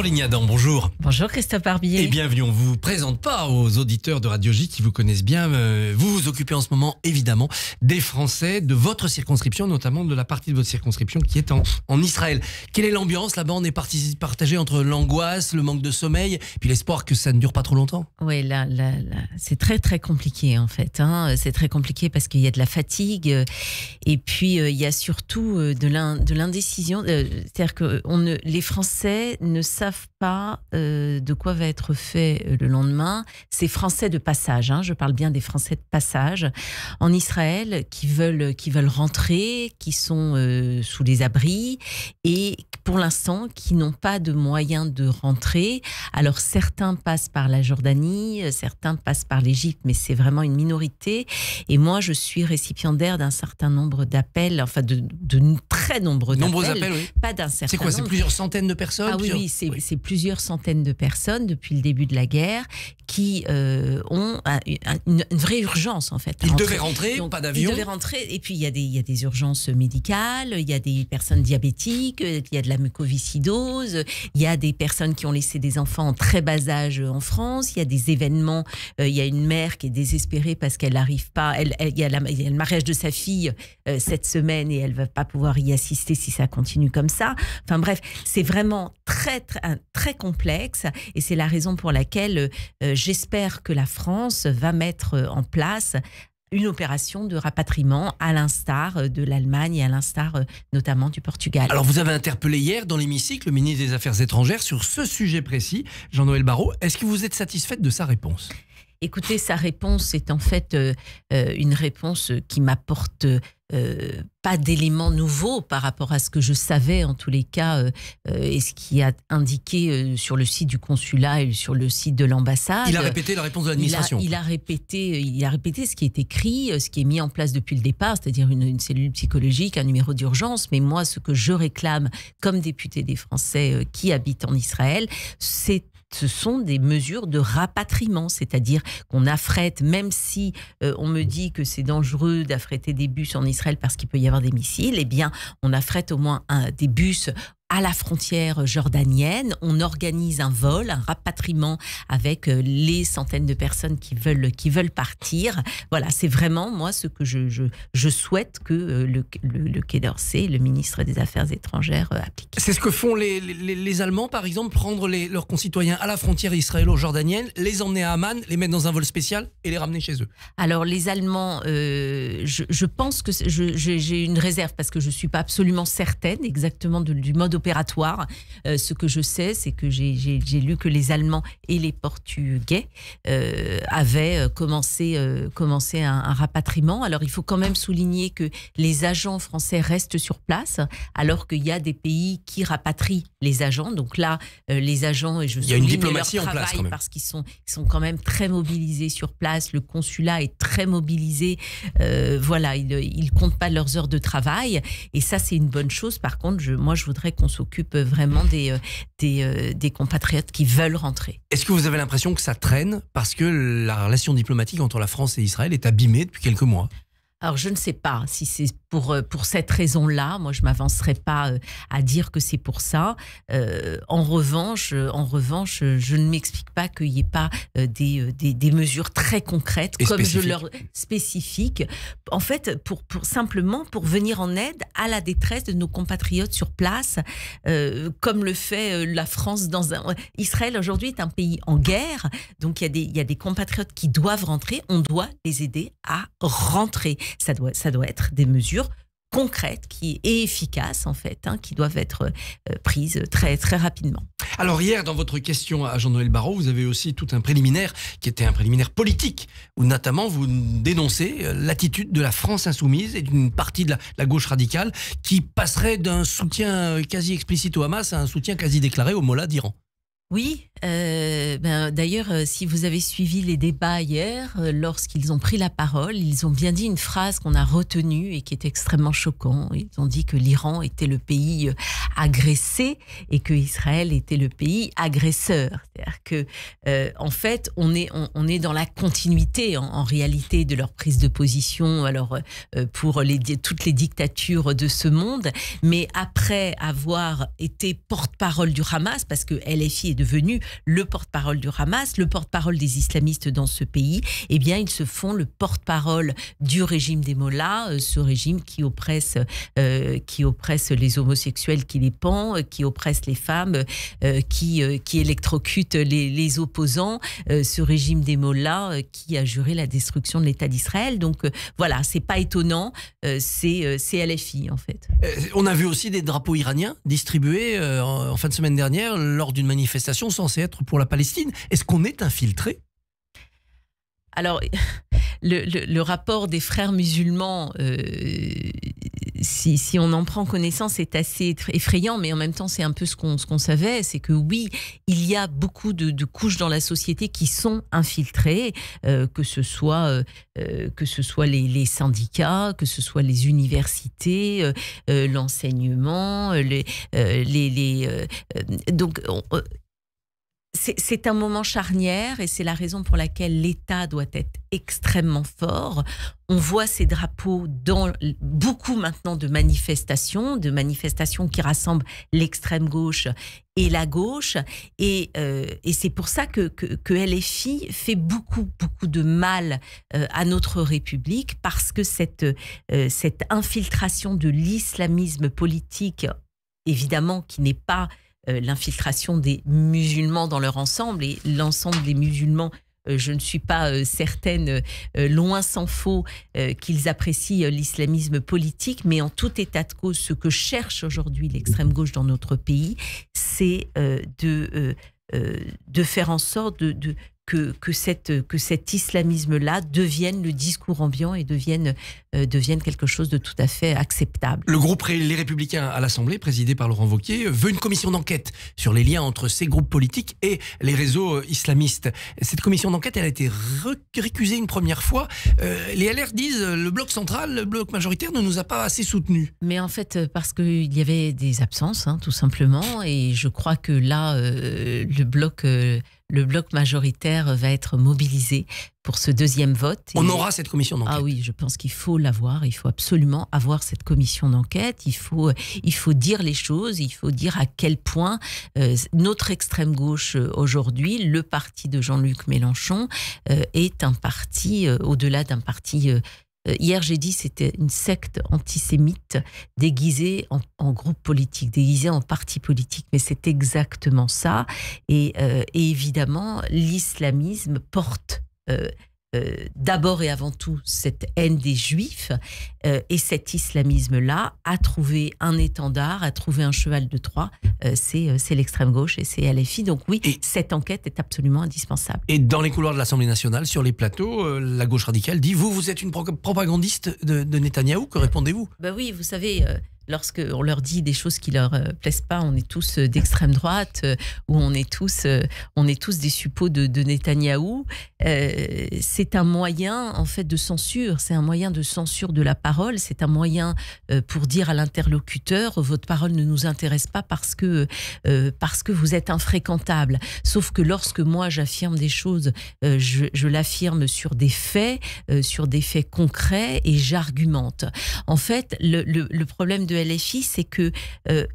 Caroline Yadan, bonjour. Bonjour Christophe Barbier. Et bienvenue, on ne vous présente pas aux auditeurs de Radio J qui vous connaissent bien. Vous vous occupez en ce moment, évidemment, des Français, de votre circonscription, notamment de la partie de votre circonscription qui est en Israël. Quelle est l'ambiance là-bas? On est partagé entre l'angoisse, le manque de sommeil, puis l'espoir que ça ne dure pas trop longtemps. Oui, là, c'est très très compliqué en fait. C'est très compliqué parce qu'il y a de la fatigue et puis il y a surtout de l'indécision. C'est-à-dire que les Français ne savent pas de quoi va être fait le lendemain. Ces Français de passage, je parle bien des Français de passage en Israël qui veulent rentrer, qui sont sous les abris et pour l'instant qui n'ont pas de moyens de rentrer. Alors certains passent par la Jordanie, certains passent par l'Égypte, mais c'est vraiment une minorité. Et moi, je suis récipiendaire d'un certain nombre d'appels, enfin de très nombreux d'appels. Nombreux appels, oui. Pas d'un certain C'est quoi, nombre. c'est plusieurs centaines de personnes? Ah oui, c'est plusieurs centaines de personnes depuis le début de la guerre qui ont une vraie urgence en fait. Ils devaient rentrer, donc, pas d'avion. Ils devaient rentrer, et puis il y a des urgences médicales, il y a des personnes diabétiques, il y a de la mucoviscidose, il y a des personnes qui ont laissé des enfants en très bas âge en France, il y a des événements, il y a une mère qui est désespérée parce qu'elle n'arrive pas, il y a le mariage de sa fille cette semaine et elle ne va pas pouvoir y assister si ça continue comme ça. Enfin bref, c'est vraiment très complexe et c'est la raison pour laquelle j'espère que la France va mettre en place une opération de rapatriement à l'instar de l'Allemagne et à l'instar notamment du Portugal. Alors vous avez interpellé hier dans l'hémicycle le ministre des Affaires étrangères sur ce sujet précis, Jean-Noël Barrot. Est-ce que vous êtes satisfaite de sa réponse? Écoutez, sa réponse est en fait une réponse qui m'apporte pas d'éléments nouveaux par rapport à ce que je savais en tous les cas et ce qui a indiqué sur le site du consulat et sur le site de l'ambassade. Il a répété la réponse de l'administration. Il a répété ce qui est écrit, ce qui est mis en place depuis le départ, c'est-à-dire une cellule psychologique, un numéro d'urgence. Mais moi, ce que je réclame comme député des Français qui habitent en Israël, ce sont des mesures de rapatriement, c'est-à-dire qu'on affrète, même si on me dit que c'est dangereux d'affrêter des bus en Israël parce qu'il peut y avoir des missiles, eh bien on affrète au moins des bus à la frontière jordanienne, on organise un vol, un rapatriement avec les centaines de personnes qui veulent partir. Voilà, c'est vraiment moi ce que je souhaite que le Quai d'Orsay, le ministre des Affaires étrangères, applique. C'est ce que font les Allemands, par exemple, prendre leurs concitoyens à la frontière israélo-jordanienne, les emmener à Amman, les mettre dans un vol spécial et les ramener chez eux. Alors les Allemands, je pense que j'ai une réserve parce que je ne suis pas absolument certaine exactement du mode opératoire. Ce que je sais, c'est que j'ai lu que les Allemands et les Portugais avaient commencé un rapatriement. Alors, il faut quand même souligner que les agents français restent sur place, alors qu'il y a des pays qui rapatrient les agents. Donc là, les agents, et je souligne leur travail parce qu'ils sont quand même très mobilisés sur place. Le consulat est très mobilisé. Voilà, ils comptent pas leurs heures de travail. Et ça, c'est une bonne chose. Par contre, moi, je voudrais qu'on s'occupe vraiment des compatriotes qui veulent rentrer. Est-ce que vous avez l'impression que ça traîne parce que la relation diplomatique entre la France et Israël est abîmée depuis quelques mois? Alors, je ne sais pas si c'est pour cette raison-là. Moi, je ne m'avancerai pas à dire que c'est pour ça. En revanche, je ne m'explique pas qu'il n'y ait pas des mesures très concrètes, comme je leur spécifique. En fait, simplement pour venir en aide à la détresse de nos compatriotes sur place, comme le fait la France Israël, aujourd'hui, est un pays en guerre. Donc, il y a des compatriotes qui doivent rentrer. On doit les aider à rentrer. Ça doit être des mesures concrètes et efficaces en fait, qui doivent être prises très très rapidement. Alors hier, dans votre question à Jean-Noël Barrot, vous avez aussi tout un préliminaire qui était un préliminaire politique, où notamment vous dénoncez l'attitude de la France insoumise et d'une partie de la gauche radicale qui passerait d'un soutien quasi explicite au Hamas à un soutien quasi déclaré au Mollah d'Iran. Oui, d'ailleurs, si vous avez suivi les débats hier, lorsqu'ils ont pris la parole, ils ont bien dit une phrase qu'on a retenue et qui est extrêmement choquante. Ils ont dit que l'Iran était le pays agressé et que Israël était le pays agresseur. C'est-à-dire que, en fait, on est dans la continuité, en réalité, de leur prise de position. Alors, pour toutes les dictatures de ce monde, mais après avoir été porte-parole du Hamas, parce que LFI est devenu le porte-parole du Hamas, le porte-parole des islamistes dans ce pays, eh bien, ils se font le porte-parole du régime des mollahs, ce régime qui oppresse les homosexuels, qui les pend, qui oppresse les femmes, qui électrocute les opposants, ce régime des mollahs qui a juré la destruction de l'État d'Israël. Donc, voilà, c'est pas étonnant, c'est LFI, en fait. On a vu aussi des drapeaux iraniens distribués en fin de semaine dernière lors d'une manifestation censée être pour la Palestine. Est-ce qu'on est infiltré ? Alors, le rapport des frères musulmans, si on en prend connaissance, est assez effrayant, mais en même temps, c'est un peu ce qu'on savait, c'est que oui, il y a beaucoup de couches dans la société qui sont infiltrées, que ce soit les syndicats, que ce soit les universités, l'enseignement, donc c'est un moment charnière et c'est la raison pour laquelle l'État doit être extrêmement fort. On voit ces drapeaux dans beaucoup maintenant de manifestations qui rassemblent l'extrême gauche et la gauche. Et c'est pour ça que LFI fait beaucoup de mal à notre République, parce que cette infiltration de l'islamisme politique, évidemment, qui n'est pas l'infiltration des musulmans dans leur ensemble, et l'ensemble des musulmans, je ne suis pas certaine, loin s'en faut, qu'ils apprécient l'islamisme politique, mais en tout état de cause, ce que cherche aujourd'hui l'extrême gauche dans notre pays, c'est de faire en sorte que cet islamisme-là devienne le discours ambiant et devienne quelque chose de tout à fait acceptable. Le groupe Les Républicains à l'Assemblée, présidé par Laurent Wauquiez, veut une commission d'enquête sur les liens entre ces groupes politiques et les réseaux islamistes. Cette commission d'enquête, elle a été récusée une première fois. Les LR disent le bloc central, le bloc majoritaire ne nous a pas assez soutenus. Mais en fait, parce qu'il y avait des absences, tout simplement, et je crois que là, le bloc majoritaire va être mobilisé pour ce deuxième vote. On aura cette commission d'enquête. Ah oui, je pense qu'il faut l'avoir. Il faut absolument avoir cette commission d'enquête. Il faut dire les choses. Il faut dire à quel point notre extrême gauche aujourd'hui, le parti de Jean-Luc Mélenchon, est un parti, au-delà d'un parti... Hier, j'ai dit c'était une secte antisémite déguisée en groupe politique, déguisée en parti politique. Mais c'est exactement ça. Et évidemment, l'islamisme porte d'abord et avant tout cette haine des Juifs, et cet islamisme-là a trouvé un étendard, a trouvé un cheval de Troie, c'est l'extrême gauche et c'est LFI. Donc oui, cette enquête est absolument indispensable. Et dans les couloirs de l'Assemblée nationale, sur les plateaux, la gauche radicale dit « Vous êtes une propagandiste de Netanyahou, que répondez-vous » Oui, vous savez... Lorsqu'on leur dit des choses qui leur plaisent pas, on est tous d'extrême droite, ou on est tous des suppôts de Netanyahou. C'est un moyen en fait de censure, c'est un moyen de censure de la parole, c'est un moyen pour dire à l'interlocuteur votre parole ne nous intéresse pas parce que vous êtes infréquentable. Sauf que lorsque moi j'affirme des choses, je l'affirme sur des faits concrets et j'argumente. En fait, le problème de LFI, c'est que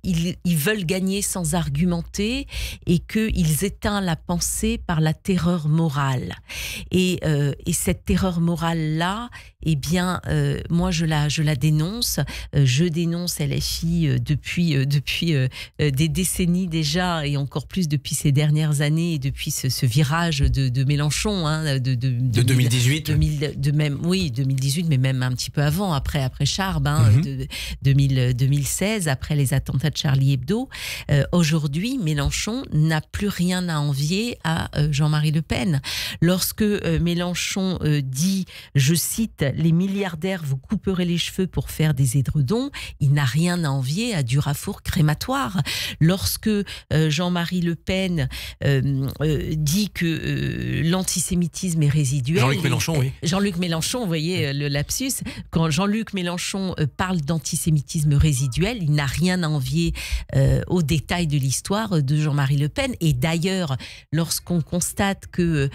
ils veulent gagner sans argumenter et qu'ils éteignent la pensée par la terreur morale. Et cette terreur morale-là, eh bien, moi, je la dénonce. Je dénonce LFI depuis des décennies déjà, et encore plus depuis ces dernières années, et depuis ce virage de Mélenchon, de 2018. 2018, mais même un petit peu avant, après Charb, 2016, après les attentats de Charlie Hebdo. Aujourd'hui, Mélenchon n'a plus rien à envier à Jean-Marie Le Pen. Lorsque Mélenchon dit, je cite, les milliardaires vous couperez les cheveux pour faire des édredons, il n'a rien à envier à Durafour crématoire. Lorsque Jean-Marie Le Pen dit que l'antisémitisme est résiduel... Jean-Luc Mélenchon, oui. Jean-Luc Mélenchon, vous voyez le lapsus. Quand Jean-Luc Mélenchon parle d'antisémitisme résiduel, il n'a rien à envier aux détails de l'histoire de Jean-Marie Le Pen. Et d'ailleurs, lorsqu'on constate que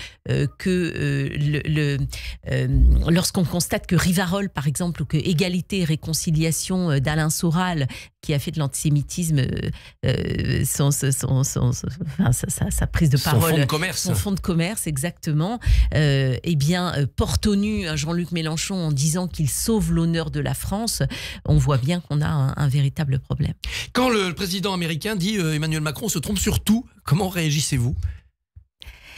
lorsqu'on constate que Rivarol, par exemple, ou que Égalité et Réconciliation d'Alain Soral, qui a fait de l'antisémitisme sa prise de parole, son fonds de commerce, exactement, eh bien, porte au nu à Jean-Luc Mélenchon en disant qu'il sauve l'honneur de la France, on voit bien qu'on a un véritable problème. Quand le président américain dit Emmanuel Macron se trompe sur tout, comment réagissez-vous ?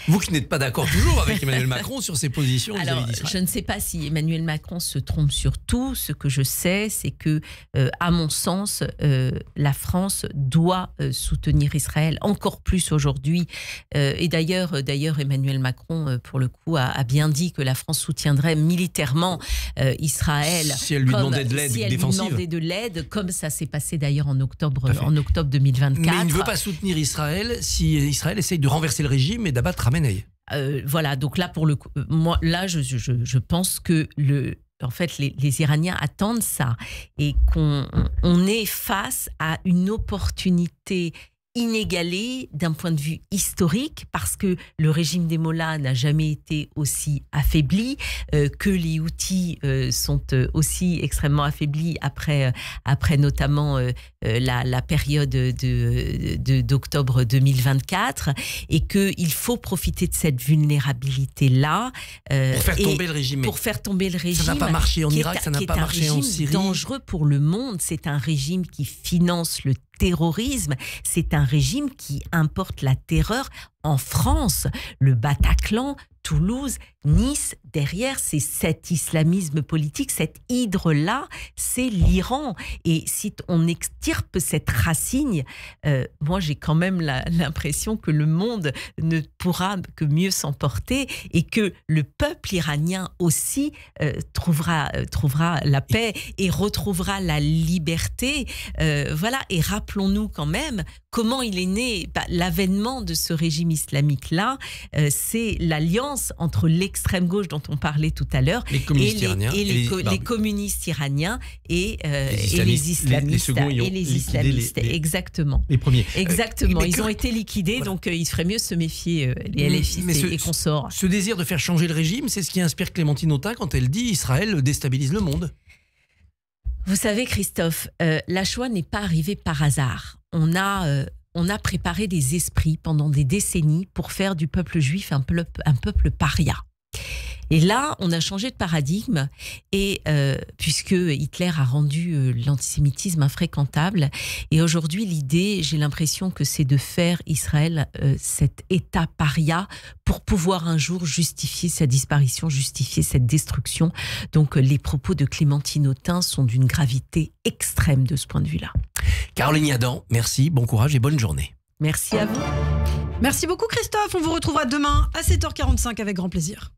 Vous qui n'êtes pas d'accord toujours avec Emmanuel Macron sur ses positions vis-à-vis d'Israël. Je ne sais pas si Emmanuel Macron se trompe sur tout. Ce que je sais, c'est que, à mon sens, la France doit soutenir Israël encore plus aujourd'hui. Et d'ailleurs, Emmanuel Macron, pour le coup, a bien dit que la France soutiendrait militairement Israël. Si elle lui demandait de l'aide défensive. Lui demandait de l'aide, comme ça s'est passé d'ailleurs en octobre 2024. Mais il ne veut pas soutenir Israël si Israël essaye de renverser le régime et d'abattre Khamenei. Voilà, donc là, pour le coup, moi, là, je pense que en fait, les Iraniens attendent ça et qu'on est face à une opportunité inégalée d'un point de vue historique, parce que le régime des Mollahs n'a jamais été aussi affaibli, que les Houthis sont aussi extrêmement affaiblis après notamment la période d'octobre 2024, et qu'il faut profiter de cette vulnérabilité-là pour faire tomber le régime. Pour faire tomber le régime. Ça n'a pas marché en Irak, ça n'a pas marché en Syrie. C'est dangereux pour le monde. C'est un régime qui finance le terrorisme, c'est un régime qui importe la terreur en France. Le Bataclan, Toulouse, Nice, derrière, c'est cet islamisme politique, cette hydre-là, c'est l'Iran. Et si on extirpe cette racine, moi j'ai quand même l'impression que le monde ne pourra que mieux s'emporter et que le peuple iranien aussi trouvera la paix et retrouvera la liberté. Voilà, et rappelons-nous quand même comment il est né. L'avènement de ce régime islamique-là, c'est l'alliance entre l'extrême gauche dont on parlait tout à l'heure, les communistes iraniens, les communistes iraniens et les islamistes. Les islamistes, exactement. Les premiers. Exactement, ils ont été liquidés, voilà. Donc il ferait mieux se méfier, les LFistes et consorts. Ce désir de faire changer le régime, c'est ce qui inspire Clémentine Autain quand elle dit Israël déstabilise le monde. Vous savez, Christophe, la Shoah n'est pas arrivée par hasard. On a préparé des esprits pendant des décennies pour faire du peuple juif un peuple paria. Et là, on a changé de paradigme, et puisque Hitler a rendu l'antisémitisme infréquentable, et aujourd'hui l'idée, j'ai l'impression que c'est de faire Israël cet État paria pour pouvoir un jour justifier sa disparition, justifier cette destruction. Donc les propos de Clémentine Autain sont d'une gravité extrême de ce point de vue-là. Caroline Yadan, merci, bon courage et bonne journée. Merci à vous. Merci beaucoup Christophe, on vous retrouvera demain à 7h45 avec grand plaisir.